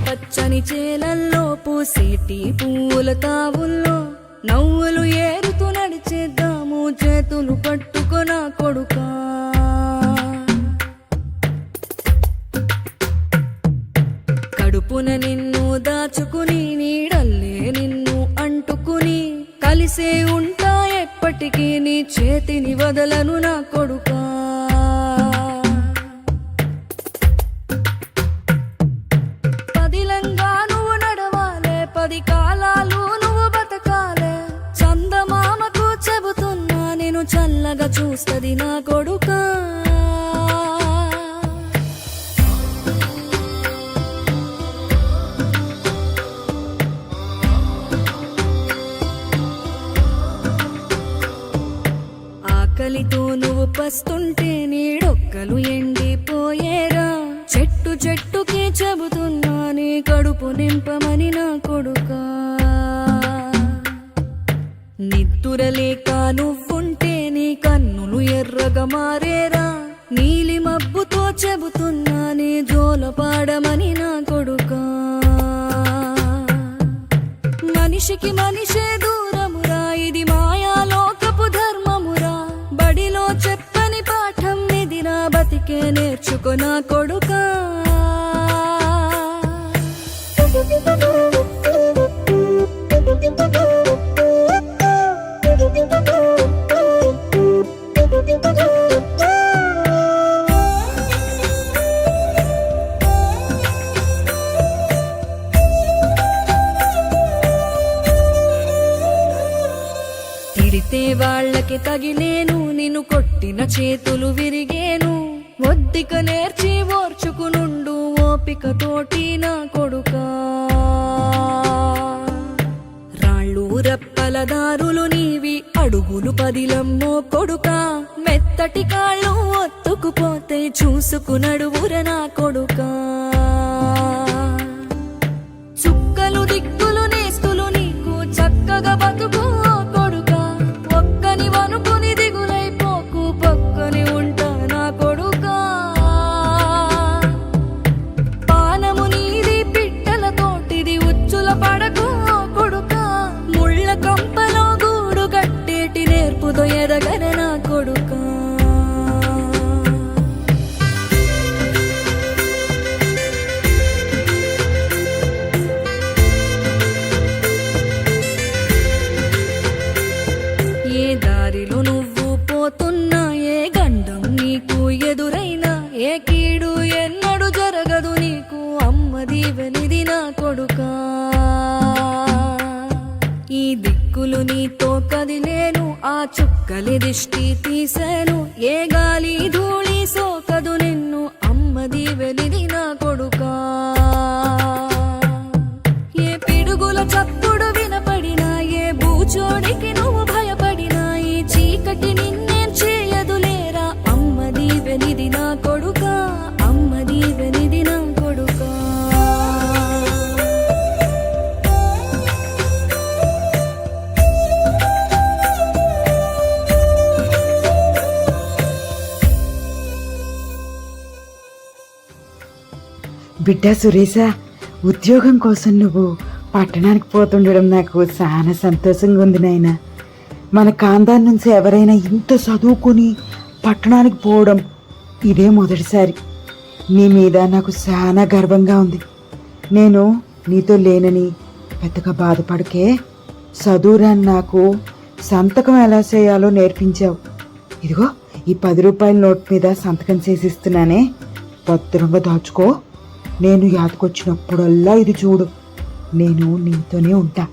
పచ్చని చేలల్లో పూసేటి పూల తావుల్లో నవ్వులు ఏరుతూ నడిచేద్దాము చేతులు పట్టుకొన కొడుకా. కడుపున నిన్ను దాచుకుని నీడల్లే నిన్ను అంటుకుని కలిసే ఉంటా ఎప్పటికీ నీ చేతిని వదలను నా కొడుకా. పదిలంగా నువ్వు నడవాలే, 10 కాలాలు నువ్వు బతకాలే. చందమామకు చెబుతున్నా నేను చల్లగా చూస్తది నా కొడుకా. ఆకలితో నువ్వు పస్తుంటే నీడొక్కలు ఎండిపోయేరా. చెట్టు చెట్టుకి చెబుతున్నా నీ కడుపు నింపమని నా కొడుకా. నిద్దురలేక నువ్వుంటే నీ కన్నులు ఎర్రగా మారేరా. నీలి మబ్బుతో చెబుతున్నా నీ జోల పాడమని నా కొడుకా. మనిషికి మనిషే దూరమురా, ఇది మాయాలోకపు ధర్మమురా. బడిలో చెప్పని పాఠం ఇదిరా, బతికే నేర్చుకో నా కొడుకా. తిడితే వాళ్ళకి తగిలేను, నిన్ను కొట్టిన చేతులు విరిగేను. ఒద్దిక నేర్చి ఓర్చుకునుండు ఓపిక తోటి నా కొడుకా. రాళ్ళు రప్పల దారులు నీవి, అడుగులు పదిలమ్మో కొడుకా. మెత్తటి కాళ్ళు ఒత్తుకుపోతే చూసుకునడువుర నా కొడుకా. చుక్కలు దిక్కులు నేస్తులు నీకు చక్కగా బతుకు కొడుకా. ఒక్కని వనుకుని దిగులైపోకు, పక్కని ఉంటా నా కొడుకా. పానము నీది పిట్టల తోటిది, ఉచ్చుల పడకు కొడుకా. ముళ్ళ కంపలో గూడు కట్టేటి నేర్పుతో ఎదగన నా కొడుకా. ఏ దారిలో నువ్వు పోతున్నా, ఏ గండం నీకు ఎదురైనా, ఏ కీడు ఎన్నడు జరగదు నీకు అమ్మ దీవెనిది నా కొడుకా. ఈ దిక్కులు నీతో కదిలేను, ఆ చుక్కలి దిష్టి తీసేను. ఏ గాలి ధూళి సోకదు నిన్ను అమ్మ దీవెనిది నా కొడుకా. ఏ పిడుగుల చప్పుడు వినపడినా, ఏ బూచోడికి నువ్వు భయపడినా, ఈ చీకటి నిన్నేం చేయదులేరా అమ్మ దీవెనిది నా కొడుకా. అమ్మ దీవెనిది నా కొడుకా. బిడ్డ సురేశ, ఉద్యోగం కోసం నువ్వు పట్టణానికి పోతుండడం నాకు చాలా సంతోషంగా ఉంది నాయన. మన కాందాన్ నుంచి ఎవరైనా ఇంత చదువుకుని పట్టణానికి పోవడం ఇదే మొదటిసారి. నీ మీద నాకు చాలా గర్వంగా ఉంది. నేను నీతో లేనని పెద్దగా బాధపడకే. చదువురాని నాకు సంతకం ఎలా చేయాలో నేర్పించావు. ఇదిగో ఈ 10 రూపాయల నోట్ మీద సంతకం చేసిస్తున్నానే, భద్రంగా దాచుకో. నేను యాదకొచ్చినప్పుడల్లా ఇది చూడు. నేను నీతోనే ఉంటా.